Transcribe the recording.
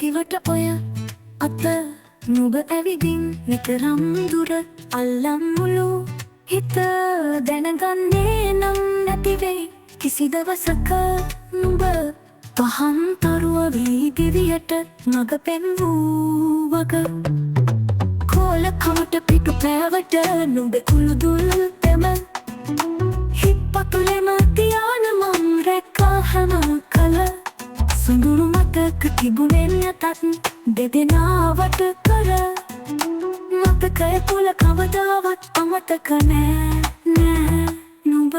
කිවට ඔය අත නුඹ ඇවිදින් නිතරම් දුර අල්ලම් මුළු හිත දැනගන්නේ නම් නැතිවෙයි කිසි දවසක නුඹ පහන් තරුව වී දිවියට මග පෙන්වූ වග කෝල කමට පිටු පෑවට නුඹ කුළුදුල් පෙම හිත් පතුලෙම තියාන මං රැක්කා හැම කල සුඳුරු මතක තිබුණෙන් යතත් දෙදෙනාවට කර මතකය තුල කවදාවත් අමතක නෑ නුඹ